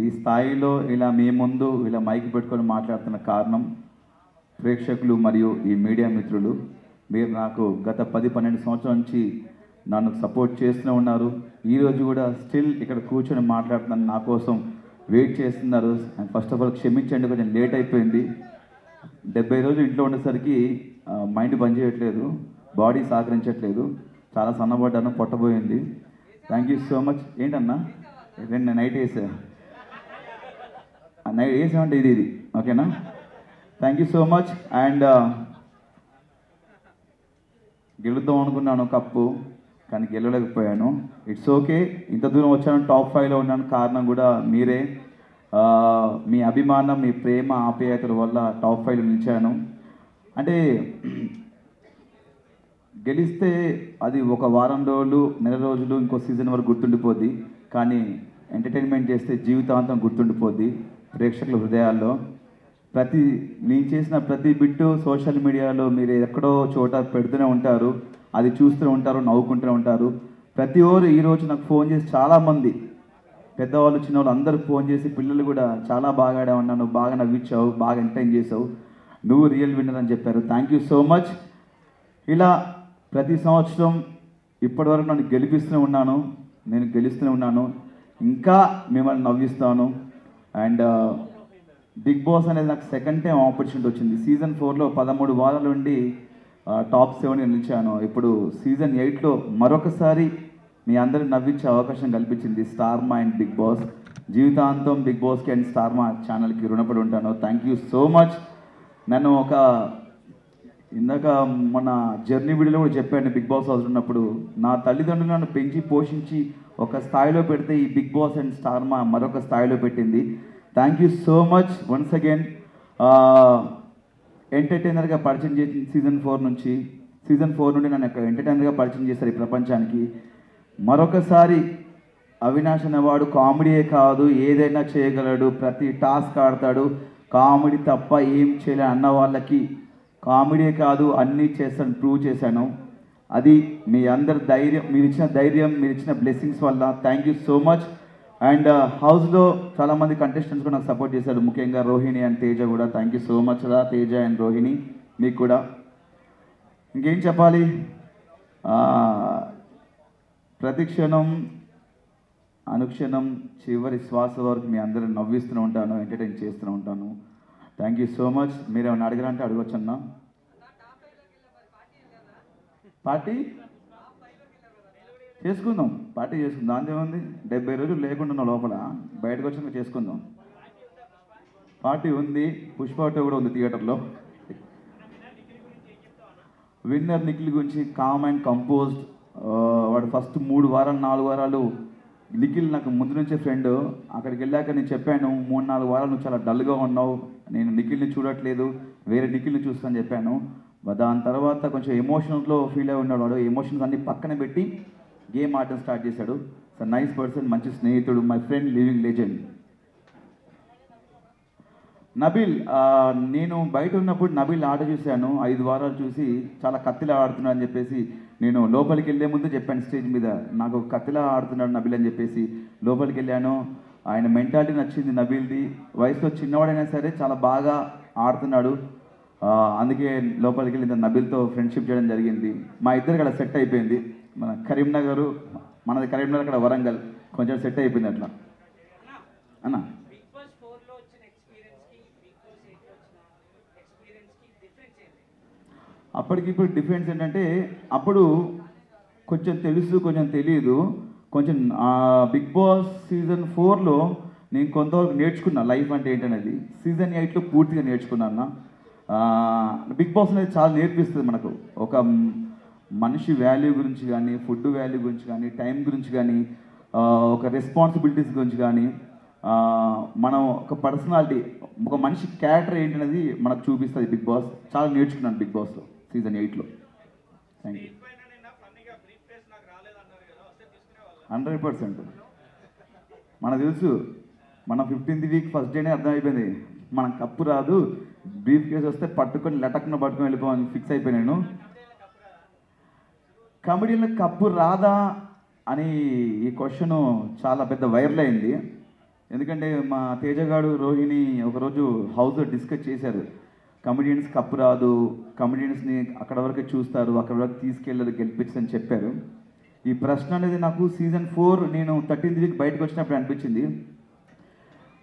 ఈ స్థాయిలో ఇలా మీ ముందు ఇలా మైక్ పెట్టుకొని మాట్లాడుతున్న కారణం ప్రేక్షకులు మరియు ఈ మీడియా మిత్రులు. మీరు నాకు గత 10-12 సంవత్సరాల నుంచి నన్ను సపోర్ట్ చేస్తూనే ఉన్నారు. ఈరోజు కూడా స్టిల్ ఇక్కడ కూర్చొని మాట్లాడుతున్నాను, నా కోసం వెయిట్ చేస్తున్నారు. అండ్ ఫస్ట్ ఆఫ్ ఆల్ క్షమించండి, కొంచెం లేట్ అయిపోయింది. 70 రోజులు ఇంట్లో ఉండేసరికి మైండ్ పనిచేయట్లేదు, బాడీ సహకరించట్లేదు, చాలా సన్నబడ్డాను, పొట్టబోయింది. Thank you so much. ఏంటన్నా నేను నైట్ వేసా, నైట్ వేసామంటే ఇది ఓకేనా? Thank you so much. And గెలుద్దాం అనుకున్నాను కప్పు, కానీ గెలవలేకపోయాను. It's okay. ఇంత దూరం వచ్చాను, టాప్ 5లో ఉన్నాను, కారణం కూడా మీరే. మీ అభిమానం, మీ ప్రేమ, ఆప్యాయతల వల్ల టాప్ 5లో నిలిచాను. అంటే గెలిస్తే అది ఒక వారం రోజులు, నెల రోజులు, ఇంకో సీజన్ వరకు గుర్తుండిపోద్ది. కానీ ఎంటర్టైన్మెంట్ చేస్తే జీవితాంతం గుర్తుండిపోద్ది ప్రేక్షకుల హృదయాల్లో. నేను చేసిన ప్రతి బిట్టు సోషల్ మీడియాలో మీరు ఎక్కడో చోట పెడుతూనే ఉంటారు, అది చూస్తూనే ఉంటారు, నవ్వుకుంటూనే ఉంటారు. ప్రతి ఓరు ఈరోజు నాకు ఫోన్ చేసి చాలామంది పెద్దవాళ్ళు, చిన్నవాళ్ళు అందరూ ఫోన్ చేసి, పిల్లలు కూడా చాలా బాగా ఆడామన్నా, నువ్వు బాగా నవ్వించావు, బాగా ఎంటర్టైన్ చేసావు, నువ్వు రియల్ విన్నర్ అని చెప్పారు. Thank you so much. ఇలా ప్రతి సంవత్సరం ఇప్పటివరకు నన్ను గెలిపిస్తూనే ఉన్నాను, నేను గెలుస్తూనే ఉన్నాను, ఇంకా మిమ్మల్ని నవ్విస్తాను. అండ్ బిగ్ బాస్ అనేది నాకు సెకండ్ టైం ఆపర్చునిటీ వచ్చింది. సీజన్ 4లో 13 వారాల నుండి టాప్ 7గా నిలిచాను. ఇప్పుడు సీజన్ 8లో మరొకసారి మీ అందరిని నవ్వించే అవకాశం కల్పించింది స్టార్ మా అండ్ బిగ్ బాస్. జీవితాంతం బిగ్ బాస్కి అండ్ స్టార్ మా ఛానల్కి రుణపడి ఉంటాను. Thank you so much. నన్ను ఇందాక మన జర్నీ వీడియోలో కూడా చెప్పాను, బిగ్ బాస్ హౌస్ ఉన్నప్పుడు నా తల్లిదండ్రులు నన్ను పెంచి పోషించి ఒక స్థాయిలో పెడితే ఈ బిగ్ బాస్ అండ్ స్టార్ మా మరొక స్థాయిలో పెట్టింది. Thank you so much once again. ఎంటర్టైనర్గా పరిచయం చేసిన సీజన్ 4 నుండి నన్ను ఎంటర్టైనర్గా పరిచయం చేశారు ఈ ప్రపంచానికి. మరొకసారి అవినాష్ అనేవాడు కామెడీయే కాదు, ఏదైనా చేయగలడు, ప్రతి టాస్క్ ఆడతాడు, కామెడీ తప్ప ఏం చేయలే అన్న వాళ్ళకి కామెడీయే కాదు అన్నీ చేస్తాను ప్రూవ్ చేశాను. అది మీ అందరి ధైర్యం, మీరు ఇచ్చిన ధైర్యం, మీరు ఇచ్చిన బ్లెస్సింగ్స్ వల్ల. Thank you so much. And హౌస్లో చాలామంది కంటెస్టెంట్స్ కూడా నాకు సపోర్ట్ చేశారు, ముఖ్యంగా రోహిణి అండ్ తేజ కూడా. థ్యాంక్ యూ సో మచ్ రా తేజ అండ్ రోహిణి, మీకు కూడా. ఇంకేం చెప్పాలి, ప్రతి క్షణం అనుక్షణం చివరి శ్వాస వరకు మీ అందరూ నవ్విస్తూనే ఉంటాను, ఎంటర్టైన్ చేస్తూనే ఉంటాను. Thank you so much. మీరు ఏమైనా అడగాలంటే అడగొచ్చన్నా. పార్టీ చేసుకుందాం, పార్టీ చేసుకుందాం, దాని ఏముంది. 70 రోజులు లేకుండా లోపల, బయటకు వచ్చినాక చేసుకుందాం. పార్టీ ఉంది, పుష్ప కూడా ఉంది థియేటర్లో. విన్నర్ నిఖిల్ గురించి కామ్ అండ్ కంపోజ్డ్. వాడు ఫస్ట్ 3 వారాలు 4 వారాలు నిఖిల్ నాకు ముందు నుంచే ఫ్రెండ్. అక్కడికి వెళ్ళాక నేను చెప్పాను, 3-4 వారాలు నువ్వు చాలా డల్గా ఉన్నావు, నేను నిఖిల్ని చూడట్లేదు, వేరే నిఖిల్ని చూస్తాను చెప్పాను. దాని తర్వాత కొంచెం ఎమోషన్స్లో ఫీల్ అయి ఉన్నాడు వాడు. ఎమోషన్స్ అన్ని పక్కన పెట్టి గేమ్ ఆడటం స్టార్ట్ చేశాడు. సార్ నైస్ పర్సన్, మంచి స్నేహితుడు, my friend, living legend. Nabeel, నేను బయట ఉన్నప్పుడు నబీల్ ఆట చూశాను, 5 వారాలు చూసి చాలా కత్తిలా ఆడుతున్నాడు అని చెప్పేసి నేను లోపలికి వెళ్ళే ముందు చెప్పాను స్టేజ్ మీద, నాకు కత్తిలా ఆడుతున్నాడు నబీల్ అని చెప్పేసి. లోపలికి వెళ్ళాను, ఆయన మెంటాలిటీ నచ్చింది నబీల్ది. వయసులో చిన్నవాడైనా సరే చాలా బాగా ఆడుతున్నాడు. అందుకే లోపలికి వెళ్ళి నబీల్తో ఫ్రెండ్షిప్ చేయడం జరిగింది. మా ఇద్దరికి అక్కడ సెట్ అయిపోయింది. మన కరీంనగర్, మనది కరీంనగర్, అక్కడ వరంగల్, కొంచెం సెట్ అయిపోయింది అట్లా అన్న. అప్పటికిప్పుడు డిఫరెన్స్ ఏంటంటే, అప్పుడు కొంచెం తెలుసు కొంచెం తెలియదు. కొంచెం బిగ్ బాస్ సీజన్ 4లో నేను కొంతవరకు నేర్చుకున్నా లైఫ్ అంటే ఏంటనేది. సీజన్ 8లో పూర్తిగా నేర్చుకున్నాను. బిగ్ బాస్ అనేది చాలా నేర్పిస్తుంది మనకు, ఒక మనిషి వాల్యూ గురించి కానీ, ఫుడ్ వాల్యూ గురించి కానీ, టైం గురించి కానీ, ఒక రెస్పాన్సిబిలిటీస్ గురించి కానీ, మనం ఒక పర్సనాలిటీ, ఒక మనిషి క్యారెక్టర్ ఏంటనేది మనకు చూపిస్తుంది బిగ్ బాస్. చాలా నేర్చుకున్నాను బిగ్ బాస్లో సీజన్ 8లో. Thank you. 100%. మనకు తెలుసు, మన 15th వీక్ ఫస్ట్ డేనే అర్థమైపోయింది, మనం కప్పు రాదు, బ్రీఫ్ కేసు వస్తే పట్టుకొని లటక్ను పట్టుకొని వెళ్ళిపోవాలని ఫిక్స్ అయిపోయాను. కమెడీలో కప్పు రాదా అని ఈ క్వశ్చన్ చాలా పెద్ద వైరల్ అయింది. ఎందుకంటే మా తేజగాడు రోహిణి ఒకరోజు హౌస్లో డిస్కస్ చేశారు. కమెడియన్స్ కప్పు రాదు, కమెడియన్స్ని అక్కడ వరకే చూస్తారు, అక్కడ వరకు తీసుకెళ్ళదు గెలిపించని చెప్పారు. ఈ ప్రశ్న అనేది నాకు సీజన్ 4 నేను 13th వీక్ బయటకు వచ్చినప్పుడు అనిపించింది.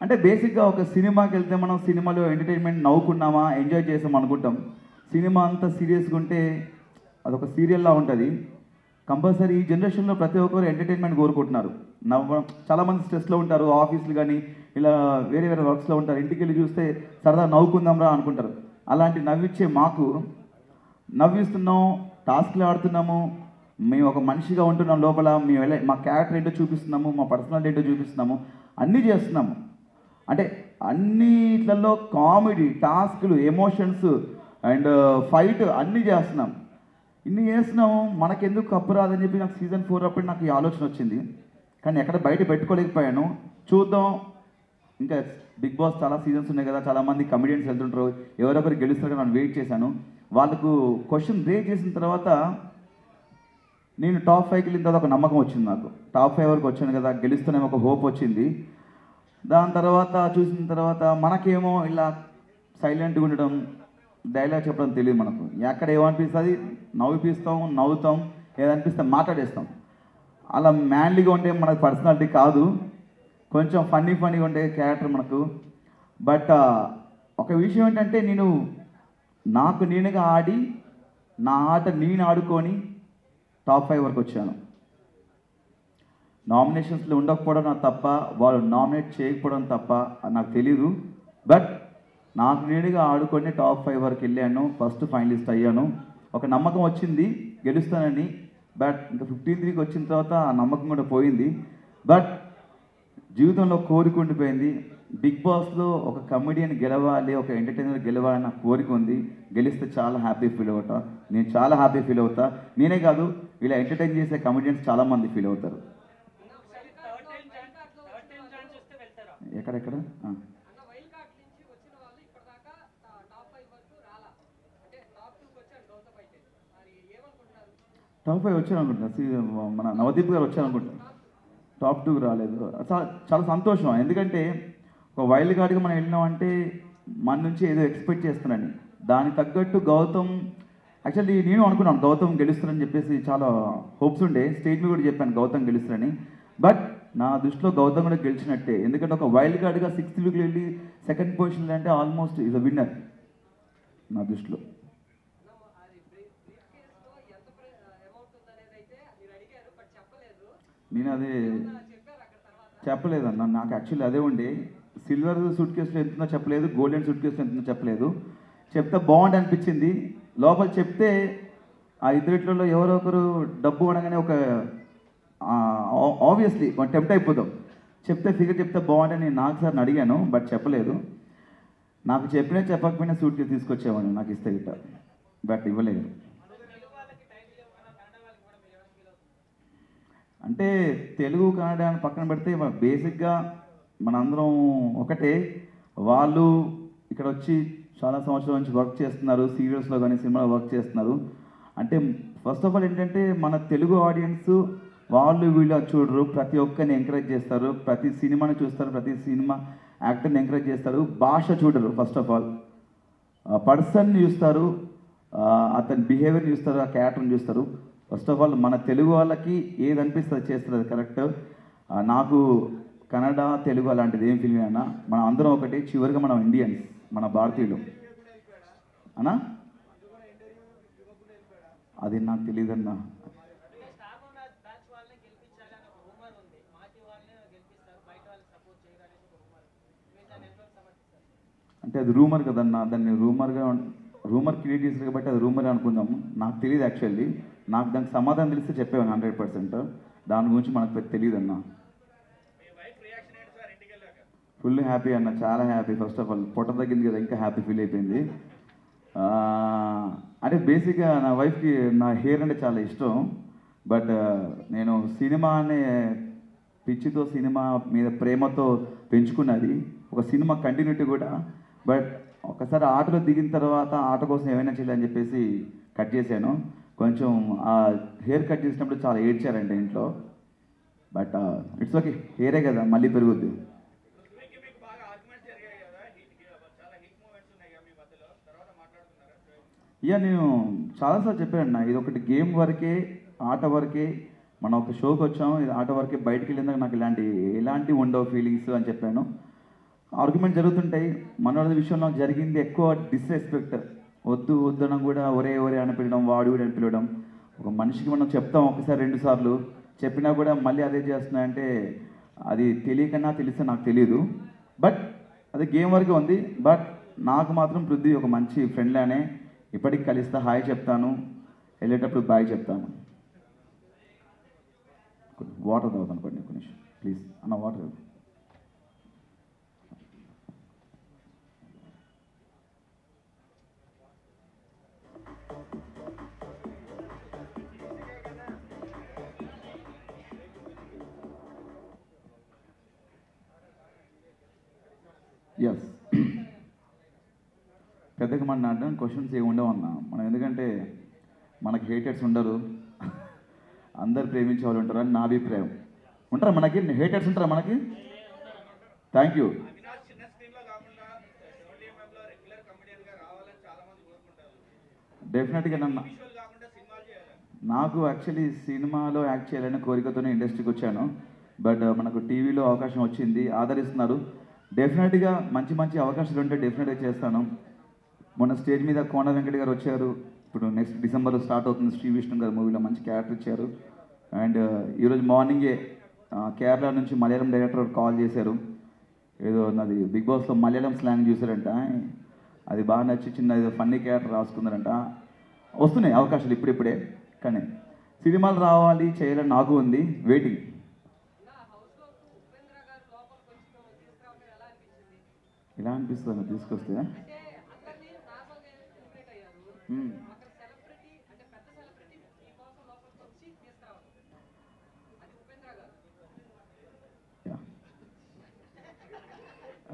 అంటే బేసిక్గా ఒక సినిమాకి వెళ్తే మనం సినిమాలో ఎంటర్టైన్మెంట్ నవ్వుకున్నామా, ఎంజాయ్ చేసాం అనుకుంటాం. సినిమా అంతా సీరియస్గా ఉంటే అదొక సీరియల్లా ఉంటుంది. కంపల్సరీ ఈ జనరేషన్లో ప్రతి ఒక్కరు ఎంటర్టైన్మెంట్ కోరుకుంటున్నారు. చాలామంది స్ట్రెస్లో ఉంటారు, ఆఫీసులు కానీ ఇలా వేరే వేరే వర్క్స్లో ఉంటారు. ఇంటికి వెళ్ళి చూస్తే సరదా నవ్వుకుందాంరా అనుకుంటారు. అలాంటి నవ్విచ్చే మాకు నవ్విస్తున్నాం, టాస్క్లు ఆడుతున్నాము, మేము ఒక మనిషిగా ఉంటున్నాం లోపల, మేము మా క్యారెక్టర్ ఏంటో చూపిస్తున్నాము, మా పర్సనాలిటీ ఏంటో చూపిస్తున్నాము, అన్నీ చేస్తున్నాము. అంటే అన్నిట్లలో కామెడీ, టాస్క్లు, ఎమోషన్స్ అండ్ ఫైట్ అన్నీ చేస్తున్నాం. ఇన్ని చేస్తున్నాము, మనకెందుకు కప్పు రాదని చెప్పి నాకు సీజన్ 4 అప్పుడు నాకు ఈ ఆలోచన వచ్చింది. కానీ ఎక్కడ బయట పెట్టుకోలేకపోయాను. చూద్దాం, ఇంకా బిగ్ బాస్ చాలా సీజన్స్ ఉన్నాయి కదా, చాలామంది కమెడియన్స్ వెళ్తుంటారు, ఎవరొకరు గెలుస్తారు నేను వెయిట్ చేశాను. వాళ్ళకు క్వశ్చన్ రేజ్ చేసిన తర్వాత నేను టాప్ 5కి వెళ్ళిన తర్వాత ఒక నమ్మకం వచ్చింది. నాకు టాప్ 5 వరకు వచ్చాను కదా, గెలుస్తూనే ఒక హోప్ వచ్చింది. దాని తర్వాత చూసిన తర్వాత మనకేమో ఇలా సైలెంట్గా ఉండడం, డైలాగ్ చెప్పడం తెలియదు మనకు. ఎక్కడ ఏమనిపిస్తుంది నవ్విపిస్తాం, నవ్వుతాం, ఏదనిపిస్తే మాట్లాడేస్తాం. అలా మ్యాన్లీగా ఉంటే మనకు పర్సనాలిటీ కాదు, కొంచెం ఫన్నీగా ఉండే క్యారెక్టర్ మనకు. బట్ ఒక విషయం ఏంటంటే నేను నాకు నేనుగా ఆడి నా ఆట నేను ఆడుకొని టాప్ 5 వరకు వచ్చాను. నామినేషన్స్లో ఉండకపోవడం నాకు తప్ప, వాళ్ళు నామినేట్ చేయకపోవడం తప్ప నాకు తెలీదు. బట్ నాకు నేనుగా ఆడుకొని టాప్ 5 వరకు వెళ్ళాను, ఫస్ట్ ఫైనలిస్ట్ అయ్యాను. ఒక నమ్మకం వచ్చింది గెలుస్తానని. బట్ ఇంకా 15th వీక్ వచ్చిన తర్వాత ఆ నమ్మకం కూడా పోయింది. బట్ జీవితంలో కోరిక ఉండిపోయింది. బిగ్ బాస్లో ఒక కమెడియన్ గెలవాలి, ఒక ఎంటర్టైనర్ గెలవాలని నాకు కోరిక ఉంది. గెలిస్తే చాలా హ్యాపీ ఫీల్ అవుతా, నేను చాలా హ్యాపీ ఫీల్ అవుతా. నేనే కాదు, ఇలా ఎంటర్టైన్ చేసే కమెడియన్స్ చాలామంది ఫీల్ అవుతారు. ఎక్కడెక్కడ టాప్ 5 వచ్చాను అనుకుంటున్నా. మన నవదీప్ గారు వచ్చారు అనుకుంటున్నా, టాప్ 2 రాలేదు. చాలా సంతోషం. ఎందుకంటే ఒక వైల్డ్ కార్డ్గా మనం వెళ్ళినామంటే మన నుంచి ఏదో ఎక్స్పెక్ట్ చేస్తున్నాను. దానికి తగ్గట్టు గౌతమ్, యాక్చువల్లీ నేను అనుకున్నాను గౌతమ్ గెలుస్తానని చెప్పేసి, చాలా హోప్స్ ఉండే. స్టేజ్ మీద కూడా చెప్పాను గౌతమ్ గెలుస్తానని. బట్ నా దృష్టిలో గౌతమ్ కూడా గెలిచినట్టే. ఎందుకంటే ఒక వైల్డ్ కార్డ్గా 6th వీక్లో వెళ్ళి 2nd పొజిషన్లో అంటే ఆల్మోస్ట్ ఈజ్ అ విన్నర్ నా దృష్టిలో. నేను అదే చెప్పలేదన్న, నాకు యాక్చువల్లీ అదే ఉండే. సిల్వర్ సూట్ కేసులో ఎంతుందో చెప్పలేదు, గోల్డెన్ సూట్ కేసులో ఎంతుందో చెప్పలేదు. చెప్తే బాగుండి అనిపించింది. లోపల చెప్తే ఆ ఇద్దరిట్లలో ఎవరో ఒకరు డబ్బు అనగానే ఒక ఆబ్వియస్లీ టెంప్ట్ అయిపోతాం. చెప్తే ఫిగర్ చెప్తే బాగుండని నాకు సార్ని అడిగాను, బట్ చెప్పలేదు. నాకు చెప్పినా చెప్పకపోయినా సూట్ కేసు తీసుకొచ్చేవాడిని నాకు ఇస్తే గిట్ట, బట్ ఇవ్వలేదు. అంటే తెలుగు కన్నడ అని పక్కన పెడితే బేసిక్గా మనందరం ఒకటే. వాళ్ళు ఇక్కడ వచ్చి చాలా సంవత్సరాల నుంచి వర్క్ చేస్తున్నారు, సీరియల్స్లో కానీ సినిమాలో వర్క్ చేస్తున్నారు. అంటే ఫస్ట్ ఆఫ్ ఆల్ ఏంటంటే మన తెలుగు ఆడియన్స్ వాళ్ళు వీళ్ళు చూడరు, ప్రతి ఒక్కరిని ఎంకరేజ్ చేస్తారు, ప్రతి సినిమాని చూస్తారు, ప్రతి సినిమా యాక్టర్ని ఎంకరేజ్ చేస్తారు. భాష చూడరు, ఫస్ట్ ఆఫ్ ఆల్ పర్సన్ని చూస్తారు, అతని బిహేవియర్ని చూస్తారు, ఆ క్యారెక్టర్ని చూస్తారు. ఫస్ట్ ఆఫ్ ఆల్ మన తెలుగు వాళ్ళకి ఏది అనిపిస్తుంది చేస్తుంది అది కరెక్ట్. నాకు కన్నడ తెలుగు అలాంటిది ఏం ఫీలింగ్ అయినా మనం అందరం ఒకటి, చివరిగా మనం ఇండియన్స్, మన భారతీయులు అన్నా. అది నాకు తెలియదన్నా. అంటే అది రూమర్ కదన్నా, దాన్ని రూమర్ క్రియేట్ చేశారు కాబట్టి అది రూమర్ అనుకుందాము. నాకు తెలియదు యాక్చువల్లీ. నాకు దానికి సమాధానం తెలిస్తే చెప్పేవాను 100%. దాని గురించి మనకు తెలియదు అన్న. ఫుల్ హ్యాపీ అన్న, చాలా హ్యాపీ. ఫస్ట్ ఆఫ్ ఆల్ పొట్ట తగ్గింది కదా, ఇంకా హ్యాపీ ఫీల్ అయిపోయింది. అంటే బేసిక్గా నా వైఫ్కి నా హెయిర్ అంటే చాలా ఇష్టం. బట్ నేను సినిమా అనే పిచ్చితో, సినిమా మీద ప్రేమతో పెంచుకున్నది, ఒక సినిమా కంటిన్యూటీ కూడా. బట్ ఒకసారి ఆటలో దిగిన తర్వాత ఆట కోసం ఏమైనా చేయాలని చెప్పేసి కట్ చేశాను. కొంచెం ఆ హెయిర్ కట్ చేసినప్పుడు చాలా ఏడ్చారంటే ఇంట్లో. బట్ ఇట్స్ ఓకే, హెయిరే కదా, మళ్ళీ పెరుగుద్ది. ఇక నేను చాలాసార్లు చెప్పాను అన్న, ఇది ఒకటి గేమ్ వరకే, ఆట వరకే, మనం ఒక షోకి వచ్చాము, ఇది ఆట వరకే, బయటికి వెళ్ళిందాక నాకు ఎలాంటి ఉండవు ఫీలింగ్స్ అని చెప్పాను. ఆర్గ్యుమెంట్ జరుగుతుంటాయి, మనోడి విషయంలో జరిగింది ఎక్కువ డిస్రెస్పెక్ట్, వద్దు వద్దనం కూడా ఒరే ఒరే అని పిలవడం, వాడు కూడా అని పిలవడం. ఒక మనిషికి మనం చెప్తాం ఒకసారి 2 సార్లు చెప్పినా కూడా మళ్ళీ అదే చేస్తున్నాయంటే అది తెలియకన్నా తెలిస్తే నాకు తెలియదు. బట్ అది గేమ్ వరకే ఉంది. బట్ నాకు మాత్రం పృథ్వీ ఒక మంచి ఫ్రెండ్లానే, ఇప్పటికి కలిస్తా, హాయ్ చెప్తాను, వెళ్ళేటప్పుడు బాయ్ చెప్తాను. వాటర్ తాగుతాను కొన్ని నిమిషం ప్లీజ్ అన్న, వాటర్. ఎస్, పెద్దగా మన అడ్డం క్వశ్చన్స్ ఏమి ఉండవు అన్న మనం, ఎందుకంటే మనకి హేటర్స్ ఉండరు, అందరు ప్రేమించే వాళ్ళు ఉంటారు అని నా అభిప్రాయం. ఉంటారా మనకి హేటర్స్? ఉంటారా మనకి? Thank you. డెఫినెట్గా నాకు యాక్చువల్లీ సినిమాలో యాక్ట్ చేయాలనే కోరికతోనే ఇండస్ట్రీకి వచ్చాను. బట్ మనకు టీవీలో అవకాశం వచ్చింది, ఆదరిస్తున్నారు. డెఫినెట్గా మంచి మంచి అవకాశాలు ఉంటే డెఫినెట్గా చేస్తాను. మొన్న స్టేజ్ మీద కోన వెంకట గారు వచ్చారు, ఇప్పుడు నెక్స్ట్ డిసెంబర్లో స్టార్ట్ అవుతుంది శ్రీ విష్ణు గారు మూవీలో మంచి క్యారెక్టర్ ఇచ్చారు. అండ్ ఈరోజు మార్నింగే కేరళ నుంచి మలయాళం డైరెక్టర్ కాల్ చేశారు, ఏదో నాది బిగ్ బాస్లో మలయాళం స్లాంగ్ చూసారంట, అది బాగా నచ్చి చిన్న ఏదో ఫన్నీ క్యారెక్టర్ రాసుకున్నారంట. వస్తున్నాయి అవకాశాలు ఇప్పుడిప్పుడే, కానీ సినిమాలు రావాలి చేయాలని నాకు ఉంది, వెయిటింగ్. ఎలా అనిపిస్తుంది తీసుకొస్తే?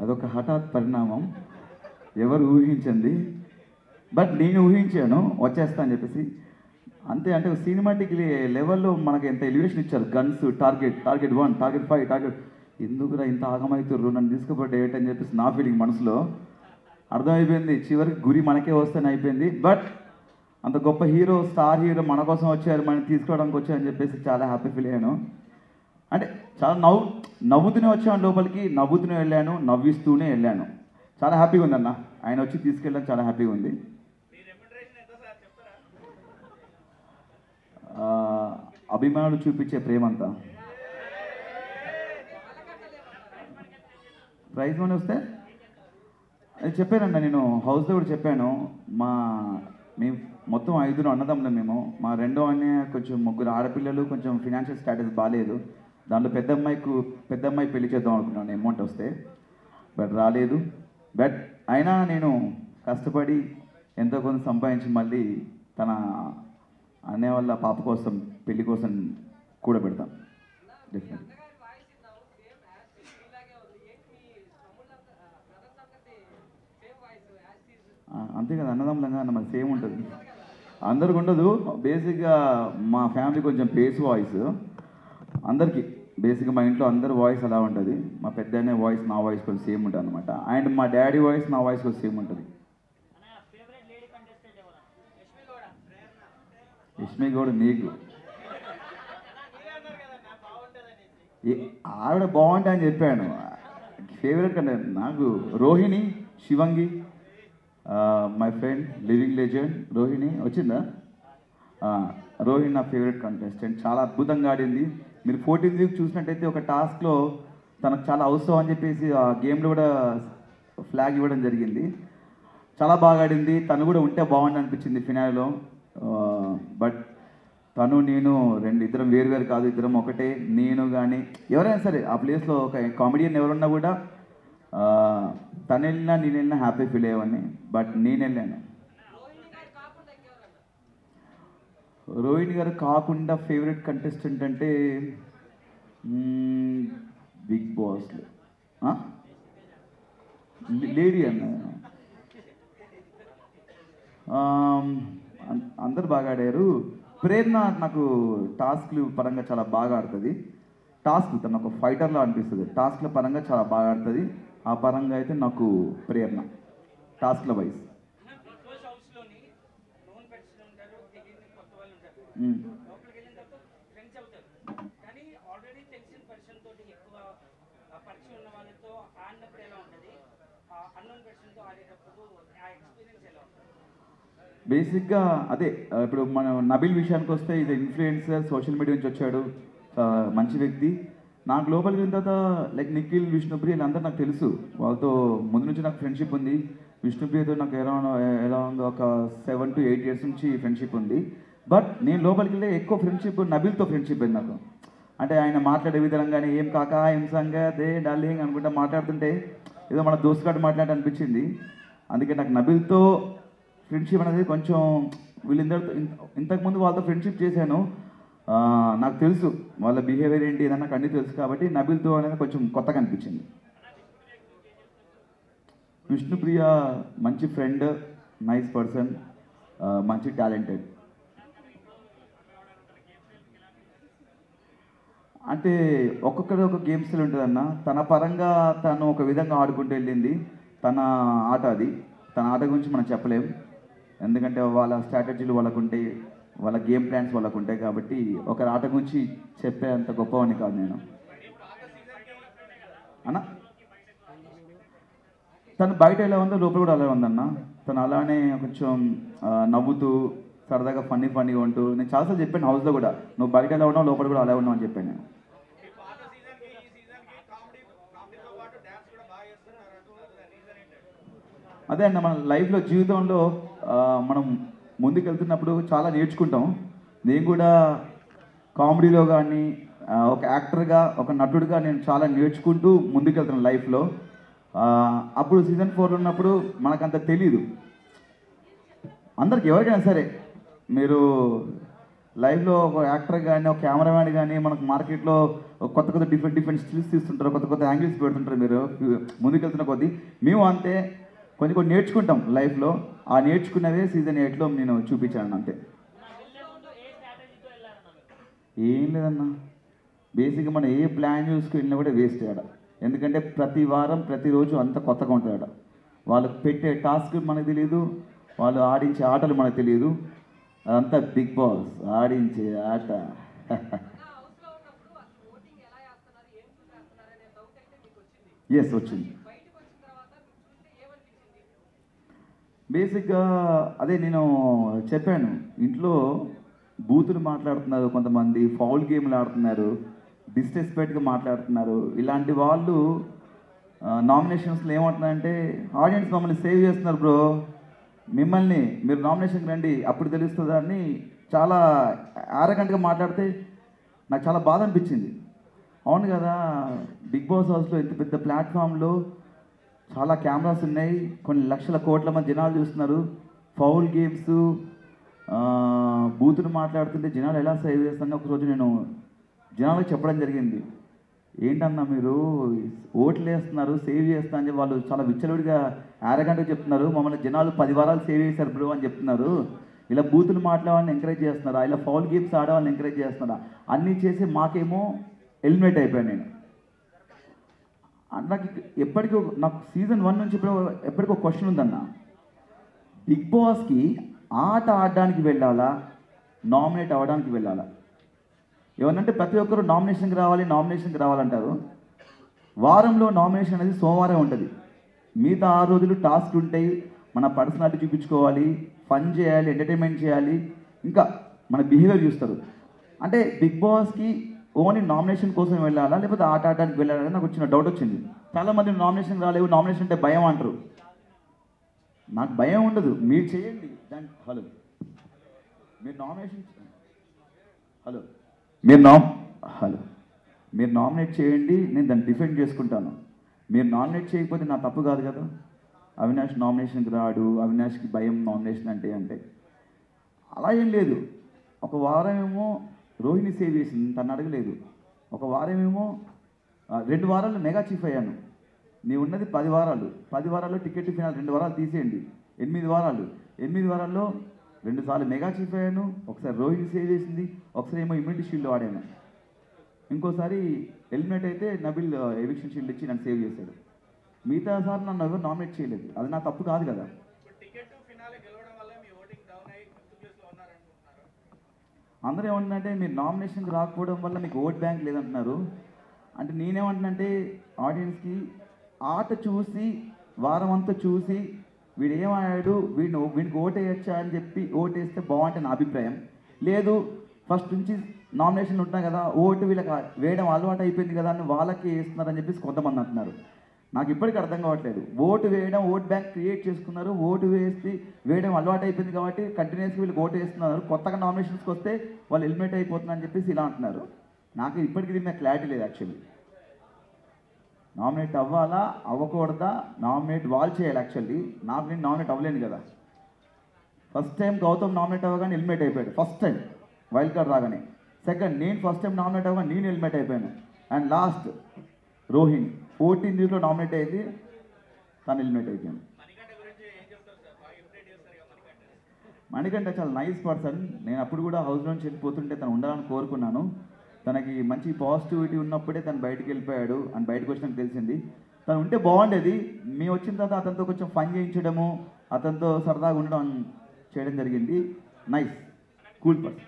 అదొక హఠాత్ పరిణామం, ఎవరు ఊహించింది. బట్ నేను ఊహించాను వచ్చేస్తా అని చెప్పేసి, అంతే. అంటే సినిమాటిక్ లెవెల్లో మనకి ఎంత ఎలివేషన్ ఇచ్చారు, గన్స్, టార్గెట్ 1, టార్గెట్ 5, టార్గెట్, ఎందుకురా ఇంత ఆగమవుతుర్రు, నన్ను తీసుకుపోతే ఏంటని చెప్పేసి నా ఫీలింగ్ మనసులో అర్థమైపోయింది. చివరికి గురి మనకే వస్తేనే అయిపోయింది. బట్ అంత గొప్ప హీరో, స్టార్ హీరో మన కోసం వచ్చారు, మనం తీసుకోవడానికి వచ్చారని చెప్పేసి చాలా హ్యాపీ ఫీల్ అయ్యాను. అంటే చాలా నవ్వుతూనే వచ్చాను లోపలికి, నవ్వుతూనే వెళ్ళాను, నవ్విస్తూనే వెళ్ళాను. చాలా హ్యాపీగా ఉందన్న, ఆయన వచ్చి తీసుకెళ్ళడం చాలా హ్యాపీగా ఉంది. అభిమానులు చూపించే ప్రేమంతా ప్రైజ్ మనీ వస్తే అది చెప్పానన్న, నేను హౌస్లో కూడా చెప్పాను. మేము మొత్తం 5 అన్నదమ్ములం మేము. మా రెండో అన్నయ్య కొంచెం 3 ఆడపిల్లలు, కొంచెం ఫినాన్షియల్ స్టేటస్ బాగాలేదు. దాంట్లో పెద్ద అమ్మాయి పెళ్లి చేద్దాం అనుకున్నాను అమౌంట్ వస్తే, బట్ రాలేదు. బట్ అయినా నేను కష్టపడి ఎంతో కొంత సంపాదించి మళ్ళీ తన అన్నయ్య వాళ్ళ పాప కోసం, పెళ్లి కోసం కూడా పెడతాను డెఫినెట్. అంతే కదా, అన్నదమ్ములంగా అన్న మరి సేమ్ ఉంటుంది, అందరికి ఉండదు. బేసిక్గా మా ఫ్యామిలీ కొంచెం బేస్ వాయిస్, అందరికీ బేసిక్గా మా ఇంట్లో అందరి వాయిస్ అలా ఉంటుంది. మా పెద్దనే వాయిస్ నా వాయిస్ కొంచెం సేమ్ ఉంటుంది అనమాట. అండ్ మా డాడీ వాయిస్ నా వాయిస్ కొంచెం సేమ్ ఉంటుంది. యష్మి గౌడ్ నీకు ఆవిడ బాగుంటుంది అని చెప్పాను. ఫేవరెట్ కంటే నాకు Rohini, Shivangi, my friend living legend Rohini వచ్చిందా? రోహిణి నా ఫేవరెట్ కంటెస్టెంట్, చాలా అద్భుతంగా ఆడింది. మీరు 14th వీక్ చూసినట్టయితే ఒక టాస్క్లో తనకు చాలా అవసరం అని చెప్పేసి ఆ గేమ్లో కూడా ఫ్లాగ్ ఇవ్వడం జరిగింది. చాలా బాగా ఆడింది, తను కూడా ఉంటే బాగుంది అనిపించింది ఫినాల్లో. బట్ తను నేను ఇద్దరం వేరు కాదు, ఇద్దరం ఒకటే. నేను కానీ ఎవరైనా సరే ఆ ప్లేస్లో ఒక కామెడియన్ ఎవరున్నా కూడా తను వెళ్ళినా నేను వెళ్ళినా హ్యాపీ ఫీల్ అయ్యేవాడిని. బట్ నేను వెళ్ళాను. రోహిణి గారు కాకుండా ఫేవరెట్ కంటెస్టెంట్ అంటే బిగ్ బాస్లో లేడీ అన్న, అందరు బాగా ఆడారు. ప్రేరణ నాకు టాస్క్లు పరంగా చాలా బాగా ఆడుతుంది. టాస్క్ తను ఒక ఫైటర్లా అనిపిస్తుంది, టాస్క్ల పరంగా చాలా బాగా ఆడుతుంది. ఆ పరంగా అయితే నాకు ప్రేరణ టాస్క్ల వైజ్. లోపలికి వెళ్ళిన తర్వాత ఫ్రెండ్స్ అవుతారు, కానీ ఆల్రెడీ తెలిసిన పర్సన్ తోటి ఎక్కువ పరిచయం ఉన్న వాళ్ళతో ఆడినప్పుడు ఎలా ఉంటుంది, అన్నోన్ పర్సన్తో ఆడేటప్పుడు ఆ ఎక్స్పీరియన్స్ ఎలా ఉంటుంది? బేసిక్గా అదే ఇప్పుడు మనం నబిల్ విషయానికి వస్తే ఇది ఇన్ఫ్లుయెన్సర్, సోషల్ మీడియా నుంచి వచ్చాడు, మంచి వ్యక్తి. నాకు లోపలికి వెళ్ళిన తర్వాత లైక్ నిఖిల్, విష్ణుప్రియ వీళ్ళందరూ నాకు తెలుసు, వాళ్ళతో ముందు నుంచి నాకు ఫ్రెండ్షిప్ ఉంది. విష్ణుప్రియతో నాకు అరౌండ్ ఒక 7 to 8 years నుంచి ఫ్రెండ్షిప్ ఉంది. బట్ నేను లోపలికి వెళ్ళి ఎక్కువ ఫ్రెండ్షిప్ నబిల్తో ఫ్రెండ్షిప్ అయింది నాకు. అంటే ఆయన మాట్లాడే విధంగానే ఏం కాకా ఏం సంగతే డార్లింగ్ అనుకుంటా మాట్లాడుతుంటే ఏదో మన దోస్తుగాడు మాట్లాడి అనిపించింది. అందుకే నాకు నబిల్తో ఫ్రెండ్షిప్ అనేది కొంచెం వీళ్ళందరితో ఇంతకుముందు వాళ్ళతో ఫ్రెండ్షిప్ చేశాను, నాకు తెలుసు వాళ్ళ బిహేవియర్ ఏంటి ఏదన్నా నాకు అన్నీ తెలుసు. కాబట్టి నబిల్తో అనేది కొంచెం కొత్తగా అనిపించింది. విష్ణుప్రియ మంచి ఫ్రెండ్, నైస్ పర్సన్, మంచి టాలెంటెడ్. అంటే ఒక్కొక్కరి ఒక గేమ్ స్టైల్ ఉంటుందన్న. తన పరంగా తను ఒక విధంగా ఆడుకుంటూ వెళ్ళింది, తన ఆట అది. తన ఆట గురించి మనం చెప్పలేం, ఎందుకంటే వాళ్ళ స్ట్రాటజీలు వాళ్ళకు ఉంటాయి, వాళ్ళ గేమ్ ప్లాన్స్ వాళ్ళకు ఉంటాయి. కాబట్టి ఒకరి ఆట గురించి చెప్పే అంత గొప్పవాడిని కాదు నేను అన్న. తను బయట ఎలా ఉందో లోపల కూడా అలాగే ఉందన్న. తను అలానే కొంచెం నవ్వుతూ సరదాగా ఫన్నీగా ఉంటూ, నేను చాలాసార్లు చెప్పాను హౌస్లో కూడా, నువ్వు బయట ఎలా ఉన్నావు లోపల కూడా అలా ఉన్నావు అని చెప్పాను నేను. అదే అన్న, మన లైఫ్లో జీవితంలో మనం ముందుకెళ్తున్నప్పుడు చాలా నేర్చుకుంటాం. నేను కూడా కామెడీలో కానీ ఒక యాక్టర్గా, ఒక నటుడిగా నేను చాలా నేర్చుకుంటూ ముందుకెళ్తున్నాను లైఫ్లో. అప్పుడు సీజన్ 4 ఉన్నప్పుడు మనకంత తెలీదు. అందరికి ఎవరికైనా సరే మీరు లైఫ్లో ఒక యాక్టర్ కానీ, ఒక కెమెరామ్యాన్ కానీ, మనకు మార్కెట్లో కొత్త డిఫరెంట్ స్కిల్స్ తీస్తుంటారు, కొత్త యాంగిల్స్ పెడుతుంటారు. మీరు ముందుకెళ్తున్న కొద్దీ మేము అంతే కొన్ని నేర్చుకుంటాం లైఫ్లో. ఆ నేర్చుకున్నవే సీజన్ 8లో నేను చూపించాను అంతే. ఏం లేదన్నా, బేసిక్గా మనం ఏ ప్లాన్ చూసుకుని కూడా వేస్ట్ ఆడ. ఎందుకంటే ప్రతి వారం ప్రతిరోజు అంత కొత్తగా ఉంటుంది ఆడ. వాళ్ళకు పెట్టే టాస్క్ మనకు తెలియదు, వాళ్ళు ఆడించే ఆటలు మనకు తెలియదు. అదంతా బిగ్ బాస్ ఆడించే ఆట. ఎస్ వచ్చింది. బేసిక్గా అదే నేను చెప్పాను, ఇంట్లో బూతులు మాట్లాడుతున్నారు కొంతమంది, ఫౌల్ గేమ్లు ఆడుతున్నారు, డిస్రెస్పెక్ట్గా మాట్లాడుతున్నారు. ఇలాంటి వాళ్ళు నామినేషన్స్లో ఏమంటున్నారంటే, ఆడియన్స్ మమ్మల్ని సేవ్ చేస్తున్నారు బ్రో, మిమ్మల్ని మీరు నామినేషన్కి రండి అప్పుడు తెలుస్తుంది అని చాలా ఆరగంటగా మాట్లాడితే నాకు చాలా బాధ అనిపించింది. అవును కదా, బిగ్ బాస్ హౌస్లో ఇంత పెద్ద ప్లాట్ఫామ్లో చాలా కెమెరాస్ ఉన్నాయి, కొన్ని లక్షల కోట్ల మంది జనాలు చూస్తున్నారు. ఫౌల్ గేమ్స్, బూతులు మాట్లాడుతుంటే జనాలు ఎలా సేవ్ చేస్తారని ఒకరోజు నేను జనాలకు చెప్పడం జరిగింది. ఏంటన్నా మీరు ఓట్లు వేస్తున్నారు, సేవ్ చేస్తా అని వాళ్ళు చాలా విచ్చలవిడిగా ఆరగంటగా చెప్తున్నారు, మమ్మల్ని జనాలు 10 వారాలు సేవ్ చేశారు బ్రో అని చెప్తున్నారు. ఇలా బూతులు మాట్లాడవాళ్ళని ఎంకరేజ్ చేస్తున్నారా, ఇలా ఫౌల్ గేమ్స్ ఆడవాళ్ళని ఎంకరేజ్ చేస్తున్నారా, అన్నీ చేసి మాకేమో ఎలిమినేట్ అయిపోయాను నేను. నాకు ఎప్పటికీ నాకు సీజన్ 1 నుంచి ఎప్పటికీ ఒక క్వశ్చన్ ఉందన్న, బిగ్ బాస్కి ఆట ఆడడానికి వెళ్ళాలా, నామినేట్ అవ్వడానికి వెళ్ళాలా? ఏమనంటే ప్రతి ఒక్కరు నామినేషన్కి రావాలంటారు. వారంలో నామినేషన్ అనేది సోమవారం ఉంటుంది, మిగతా 6 రోజులు టాస్క్ ఉంటాయి, మన పర్సనాలిటీ చూపించుకోవాలి, ఫన్ చేయాలి, ఎంటర్టైన్మెంట్ చేయాలి, ఇంకా మన బిహేవియర్ చూస్తారు. అంటే బిగ్ బాస్కి ఓన్లీ నామినేషన్ కోసం వెళ్ళాలా లేకపోతే ఆట ఆడడానికి వెళ్ళాలని నాకు వచ్చిన డౌట్ వచ్చింది. చాలామంది నామినేషన్ రాలేవు, నామినేషన్ అంటే భయం అంటారు. నాకు భయం ఉండదు, మీరు చేయండి దాన్ని. హలో, మీరు నామినేషన్ మీరు నామినేట్ చేయండి, నేను దాన్ని డిఫెండ్ చేసుకుంటాను. మీరు నామినేట్ చేయకపోతే నా తప్పు కాదు కదా. అవినాష్ నామినేషన్కి రాడు, అవినాష్కి భయం నామినేషన్ అంటే అలా ఏం లేదు. ఒక వారం ఏమో రోహిణి సేవ్ చేసింది, తను అడగలేదు. ఒక వారం ఏమో 2 వారాలు మెగా చీఫ్ అయ్యాను. నీవు ఉన్నది 10 వారాలు, 10 వారాల్లో టికెట్ ఫినాల్ 2 వారాలు తీసేయండి, 8 వారాలు. 8 వారాల్లో 2 సార్లు మెగా చీఫ్ అయ్యాను, ఒకసారి రోహిణి సేవ్ చేసింది, ఒకసారి ఏమో ఇమ్యూనిటీ షీల్డ్ వాడాను, ఇంకోసారి ఎలిమినేట్ అయితే నబిల్ ఎవిక్షన్ షీల్డ్ ఇచ్చి నన్ను సేవ్ చేశాడు. మిగతా సార్ నన్ను ఎవరు నామినేట్ చేయలేదు, అది నా తప్పు కాదు కదా. అందరూ ఏమంటున్నారంటే మీరు నామినేషన్కి రాకపోవడం వల్ల మీకు ఓట్ బ్యాంక్ లేదంటున్నారు. అంటే నేనేమంటున్నానంటే ఆడియన్స్కి ఆట చూసి వారం అంతా చూసి వీడు ఏమయ్యాడు వీడికి ఓటేయచ్చా అని చెప్పి ఓటేస్తే బాగుంటుంది నా అభిప్రాయం. లేదు ఫస్ట్ నుంచి నామినేషన్లు ఉంటున్నాయి కదా, ఓటు వీళ్ళకి వేయడం అలవాటు అయిపోయింది కదా అని వాళ్ళకి వేస్తున్నారని చెప్పేసి కొంతమంది అంటున్నారు. నాకు ఇప్పటికీ అర్థం కావట్లేదు. ఓటు వేయడం, ఓట్ బ్యాంక్ క్రియేట్ చేసుకున్నారు, ఓటు వేయడం అలవాటు అయిపోయింది కాబట్టి కంటిన్యూస్గా వీళ్ళకి ఓటు వేస్తున్నారు. కొత్తగా నామినేషన్స్కి వస్తే వాళ్ళు ఎలిమినేట్ అయిపోతున్నారని చెప్పేసి ఇలా అంటున్నారు. నాకు ఇప్పటికీ దీని మీద క్లారిటీ లేదు. యాక్చువల్లీ నామినేట్ అవ్వాలా అవ్వకూడదా, నామినేట్ వాళ్ళు చేయాలి. యాక్చువల్లీ నేను నామినేట్ అవ్వలేను కదా. ఫస్ట్ టైం గౌతమ్ నామినేట్ అవ్వగానే ఎలిమినేట్ అయిపోయాడు, ఫస్ట్ టైం వైల్డ్ కార్డ్ రాగానే. సెకండ్ నేను ఫస్ట్ టైం నామినేట్ అవ్వగానే నేను ఎలిమినేట్ అయిపోయాను. అండ్ లాస్ట్ రోహిణి 14 న్యూస్లో నామినేట్ అయ్యింది, తను ఎలిమినేట్ అయిపోయాను. మణికంఠ చాలా నైస్ పర్సన్. నేను అప్పుడు కూడా హౌస్ నుంచి వెళ్ళిపోతుంటే తను ఉండాలని కోరుకున్నాను. తనకి మంచి పాజిటివిటీ ఉన్నప్పుడే తను బయటికి వెళ్ళిపోయాడు అని బయటకు వచ్చినాక తెలిసింది. తను ఉంటే బాగుండేది. మేము వచ్చిన తర్వాత అతనితో కొంచెం ఫన్ చేయించడము, అతనితో సరదాగా ఉండడం చేయడం జరిగింది. Nice cool person.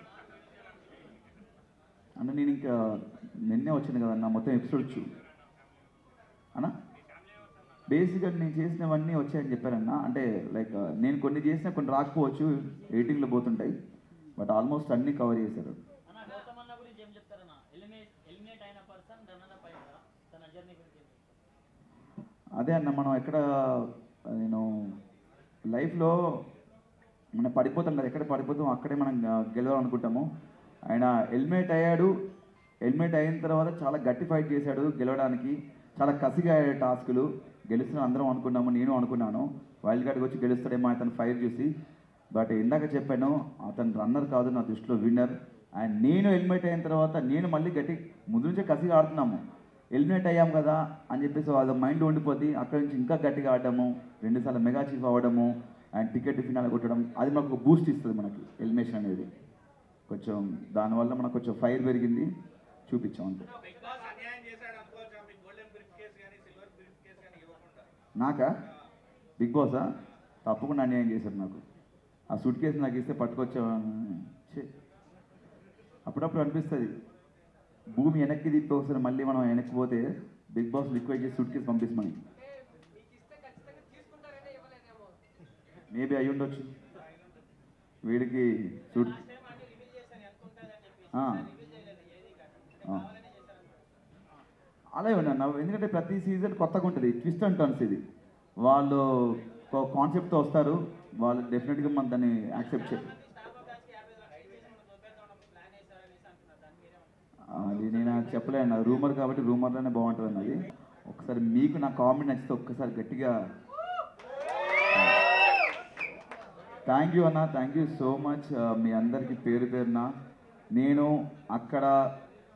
అంటే నేను ఇంకా నిన్నే వచ్చింది కదన్నా మొత్తం ఎపిసోడ్స్ అన్నా. బేసిక్గా నేను చేసినవన్నీ వచ్చాయని చెప్పారన్నా. అంటే లైక్ నేను కొన్ని చేసినా కొన్ని రాకపోవచ్చు, ఎడిటింగ్లో పోతుంటాయి, బట్ ఆల్మోస్ట్ అన్నీ కవర్ చేశారు. అదే అన్న మనం ఎక్కడ నేను లైఫ్లో మనం పడిపోతాం కదా, ఎక్కడ పడిపోతాం అక్కడే మనం గెలవాలనుకుంటాము. ఆయన ఎలిమినేట్ అయ్యాడు. ఎలిమినేట్ అయిన తర్వాత చాలా గట్టి ఫైట్ చేశాడు గెలవడానికి. చాలా కసిగా అయ్యాడు టాస్కులు. గెలుస్తున్నా అందరం అనుకున్నాము, నేను అనుకున్నాను వైల్డ్ కార్డ్కి వచ్చి గెలుస్తాడేమో అతను ఫైట్ చూసి. బట్ ఇందాక చెప్పాను అతను రన్నర్ కాదు, నా దృష్టిలో విన్నర్. అండ్ నేను ఎలిమినేట్ అయిన తర్వాత నేను మళ్ళీ ముందు నుంచే కసిగా ఆడుతున్నాము. ఎలిమినేట్ అయ్యాం కదా అని చెప్పేసి అది మైండ్లో ఉండిపోద్ది. అక్కడి నుంచి ఇంకా గట్టిగా ఆడటము, 2 సార్లు మెగా చీఫ్ అవ్వడము అండ్ టికెట్ ఫినాల్ కొట్టడం, అది మనకు బూస్ట్ ఇస్తుంది మనకి ఎలిమినేషన్ అనేది. కొంచెం దానివల్ల మనకు కొంచెం ఫైర్ పెరిగింది, చూపించాం అంతే. నాకా బిగ్ బాసా తప్పకుండా అన్యాయం చేశారు నాకు. ఆ సూట్ కేసు నాకు ఇస్తే పట్టుకొచ్చాను. అప్పుడప్పుడు అనిపిస్తుంది భూమి వెనక్కి తిప్పి ఒకసారి మళ్ళీ మనం వెనక్కి పోతే బిగ్ బాస్ రిక్వెస్ట్ చేసి సూట్ కేసు పంపిస్తామని. మేబీ అయ్యి ఉండొచ్చు వీడికి సూట్. అలాగే ఉన్నా ఎందుకంటే ప్రతి సీజన్ కొత్తగా ఉంటుంది, ట్విస్ట్ అండ్ టర్న్స్. ఇది వాళ్ళు కాన్సెప్ట్తో వస్తారు, వాళ్ళు డెఫినెట్గా మనం దాన్ని యాక్సెప్ట్ చేయాలి. అది నేను చెప్పలేను, రూమర్ కాబట్టి రూమర్లోనే బాగుంటుంది అన్నది. ఒకసారి మీకు నా కామెంట్ నచ్చితే ఒక్కసారి గట్టిగా థ్యాంక్ యూ అన్న, థ్యాంక్ యూ సో మచ్. మీ అందరికీ పేరు పేరున నేను అక్కడ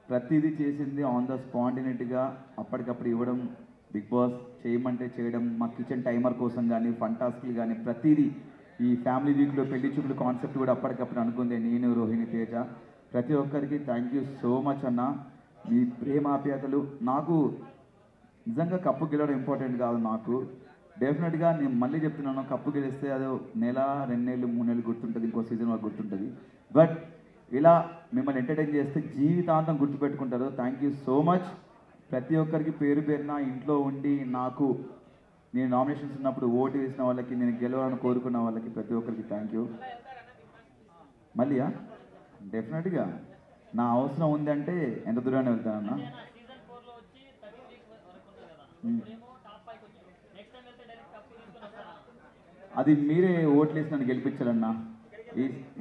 ప్రతిదీ చేసింది ఆన్ ద స్పాంటినిటీగా అప్పటికప్పుడు ఇవ్వడం, బిగ్ బాస్ చేయమంటే చేయడం, మా కిచెన్ టైమర్ కోసం కానీ ఫన్ టాస్క్లు కానీ ప్రతిదీ. ఈ ఫ్యామిలీ వీక్లో పెళ్లి చూపులు కాన్సెప్ట్ కూడా అప్పటికప్పుడు అనుకుందే నేను, రోహిణి, తేజ. ప్రతి ఒక్కరికి థ్యాంక్ యూ సో మచ్ అన్న. మీ ప్రేమాప్యాతలు నాకు నిజంగా కప్పు గెలవడం ఇంపార్టెంట్ కాదు నాకు. డెఫినెట్గా నేను మళ్ళీ చెప్తున్నాను, కప్పు గెలిస్తే అదో 1 నెల 2 నెలలు 3 నెలలు గుర్తుంటుంది, ఇంకో సీజన్ వరకు గుర్తుంటుంది. బట్ ఇలా మిమ్మల్ని ఎంటర్టైన్ చేస్తే జీవితాంతం గుర్తుపెట్టుకుంటారు. Thank you so much. ప్రతి ఒక్కరికి పేరు పేరున ఇంట్లో ఉండి నాకు నేను నామినేషన్స్ ఉన్నప్పుడు ఓటు వేసిన వాళ్ళకి, నేను గెలవాలని కోరుకున్న వాళ్ళకి ప్రతి ఒక్కరికి థ్యాంక్ యూ. మళ్ళీ డెఫినెట్గా నా అవసరం ఉందంటే ఎంత దూరాన్ని వెళ్తానన్నా. అది మీరే ఓట్లు వేసి నన్ను గెలిపించాలన్నా.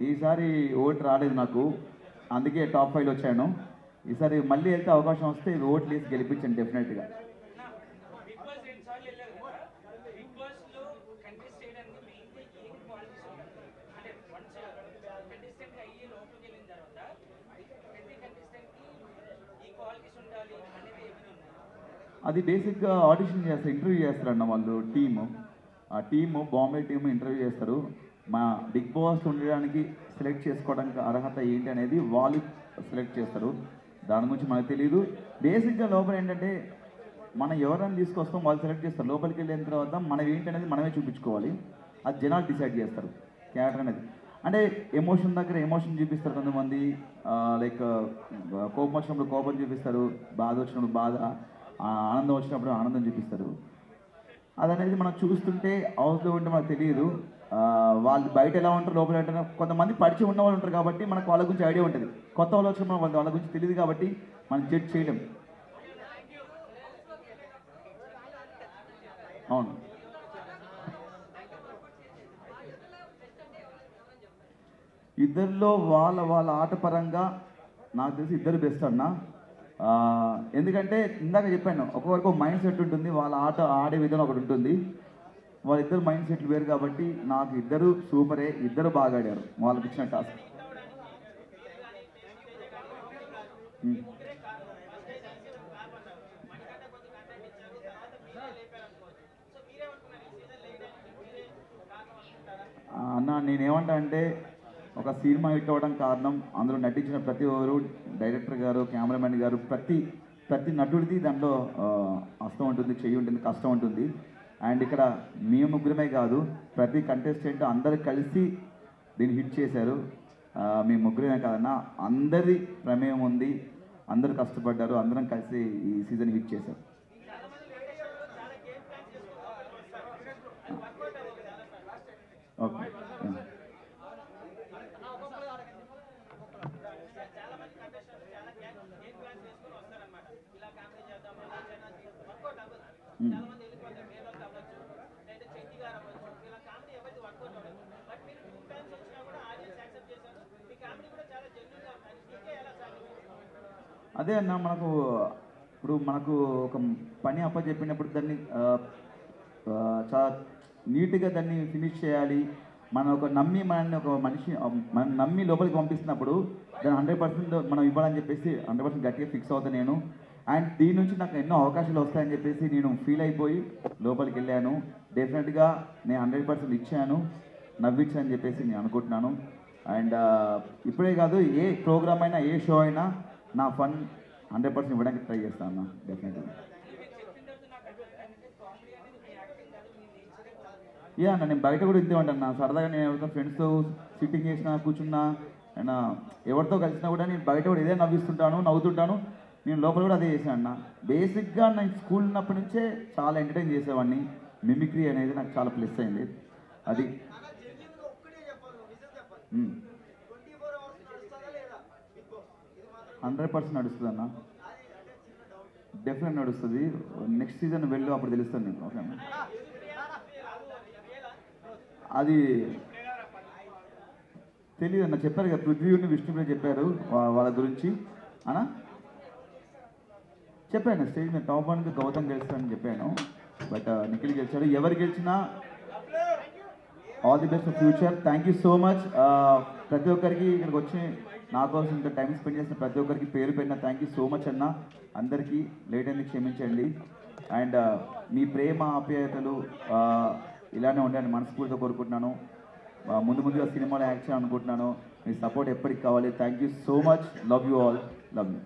ఈసారి ఓటు రాలేదు నాకు, అందుకే టాప్ 5 వచ్చాను. ఈసారి మళ్ళీ వెళ్తే అవకాశం వస్తే ఓట్లు వేసి గెలిపించండి డెఫినెట్గా. అది బేసిక్గా ఆడిషన్ చేస్తారు, ఇంటర్వ్యూ చేస్తారన్న వాళ్ళు టీము. ఆ టీము బాంబే టీము ఇంటర్వ్యూ చేస్తారు. మా బిగ్ బాస్ ఉండడానికి సెలెక్ట్ చేసుకోవడానికి అర్హత ఏంటి అనేది వాళ్ళు సెలెక్ట్ చేస్తారు. దాని గురించి మనకు తెలియదు. బేసిక్గా లోపల ఏంటంటే మనం ఎవరైనా తీసుకొస్తాం, వాళ్ళు సెలెక్ట్ చేస్తారు. లోపలికి వెళ్ళిన తర్వాత మనం ఏంటనేది మనమే చూపించుకోవాలి. అది జనాలు డిసైడ్ చేస్తారు క్యారెక్టర్ అనేది. అంటే ఎమోషన్ దగ్గర ఎమోషన్ చూపిస్తారు కొంతమంది, లైక్ కోపం వచ్చినప్పుడు కోపం చూపిస్తారు, బాధ వచ్చినప్పుడు బాధ, ఆనందం వచ్చినప్పుడు ఆనందం చూపిస్తారు. అదనేది మనం చూస్తుంటే హౌస్లో ఉంటే మనకు తెలియదు, వాళ్ళు బయట ఎలా ఉంటారు లోపల ఉంటారు. కొంతమంది పరిచయం ఉన్న వాళ్ళు ఉంటారు కాబట్టి మనకు వాళ్ళ గురించి ఐడియా ఉంటుంది. కొత్త వాళ్ళు వచ్చినప్పుడు వాళ్ళ గురించి తెలియదు కాబట్టి మనం జడ్జ్ చేయలేం. అవును, ఇద్దరిలో వాళ్ళ వాళ్ళ ఆట పరంగా నాకు తెలిసి ఇద్దరు బెస్ట్ అన్న. ఎందుకంటే ఇందాక చెప్పాను, ఒక్కొక్కరికి ఒక మైండ్ సెట్ ఉంటుంది, వాళ్ళ ఆట ఆడే విధానం ఒకటి ఉంటుంది. వాళ్ళిద్దరు మైండ్ సెట్లు వేరు కాబట్టి నాకు ఇద్దరు సూపరే, ఇద్దరు బాగా ఆడారు వాళ్ళకి ఇచ్చిన టాస్క్. అన్న నేనేమంటా అంటే, ఒక సినిమా హిట్ అవ్వడం కారణం అందులో నటించిన ప్రతి ఒక్కరు, డైరెక్టర్ గారు, కెమెరామెన్ గారు, ప్రతి నటుడిది దాంట్లో హస్తం ఉంటుంది, చెయ్యి ఉంటుంది, కష్టం ఉంటుంది. అండ్ ఇక్కడ మేము ముగ్గురమే కాదు, ప్రతి కంటెస్టెంట్ అందరు కలిసి దీన్ని హిట్ చేశారు. మీ ముగ్గురమే కాదన్న, అందరి ప్రమేయం ఉంది, అందరూ కష్టపడ్డారు, అందరం కలిసి ఈ సీజన్ హిట్ చేశారు. ఓకే, అదే అన్న, మనకు ఒక పని అప్పచెప్పినప్పుడు దాన్ని చాలా నీట్గా దాన్ని ఫినిష్ చేయాలి. మనం నమ్మి లోపలికి పంపిస్తున్నప్పుడు దాన్ని 100% మనం ఇవ్వాలని చెప్పేసి 100% గట్టిగా ఫిక్స్ అవుతాను నేను. అండ్ దీని నుంచి నాకు ఎన్నో అవకాశాలు వస్తాయని చెప్పేసి నేను ఫీల్ అయిపోయి లోపలికి వెళ్ళాను. డెఫినెట్గా నేను 100% ఇచ్చాను, నవ్వించాను చెప్పేసి నేను అనుకుంటున్నాను. అండ్ ఇప్పుడే కాదు, ఏ ప్రోగ్రామ్ అయినా, ఏ షో అయినా నా ఫన్ 100% ఇవ్వడానికి ట్రై చేస్తాను అన్న, డెఫినెట్గా. యా అన్న, నేను బయట కూడా ఇంతే ఉంటాను. సరదాగా నేను ఎవరితో ఫ్రెండ్స్తో సిట్టింగ్ చేసినా, కూర్చున్నా, అండ్ ఎవరితో కలిసినా కూడా నేను బయట కూడా ఇదే నవ్విస్తుంటాను, నవ్వుతుంటాను. నేను లోపల కూడా అదే చేశాను అన్న. బేసిక్గా నేను స్కూల్ ఉన్నప్పటి నుంచే చాలా ఎంటర్టైన్ చేసేవాడిని. మిమిక్రీ అనేది నాకు చాలా ప్లస్ అయింది. అది 100% నడుస్తుంది అన్న, డెఫినెట్ నడుస్తుంది. నెక్స్ట్ సీజన్ వెళ్ళు, అప్పుడు తెలుస్తుంది నేను. ఓకే అన్న, అది తెలియదు అన్న, చెప్పారు కదా పృథ్వీని విష్ణుప్రియ చెప్పారు వాళ్ళ గురించి అన్న. చెప్పాను స్టేజ్ మీద టాప్ 1కి గౌతమ్ గెలుస్తానని చెప్పాను, బట్ నిఖిల్ గెలిచాడు. ఎవరు గెలిచినా all the best for future. Thank you so much. ప్రతి ఒక్కరికి ఇక్కడికి వచ్చి నా కోసం ఇంత టైం స్పెండ్ చేసిన ప్రతి ఒక్కరికి పేరు పెట్టిన థ్యాంక్ యూ సో మచ్ అన్న. అందరికీ లేట్ అయింది, క్షమించండి. అండ్ మీ ప్రేమ ఆప్యాయతలు ఇలానే ఉండాలని మనస్ఫూర్తిగా కోరుకుంటున్నాను. ముందుగా సినిమాలో యాక్ట్ చేయాలనుకుంటున్నాను. మీ సపోర్ట్ ఎప్పటికి కావాలి. Thank you so much. Love you all. Love you.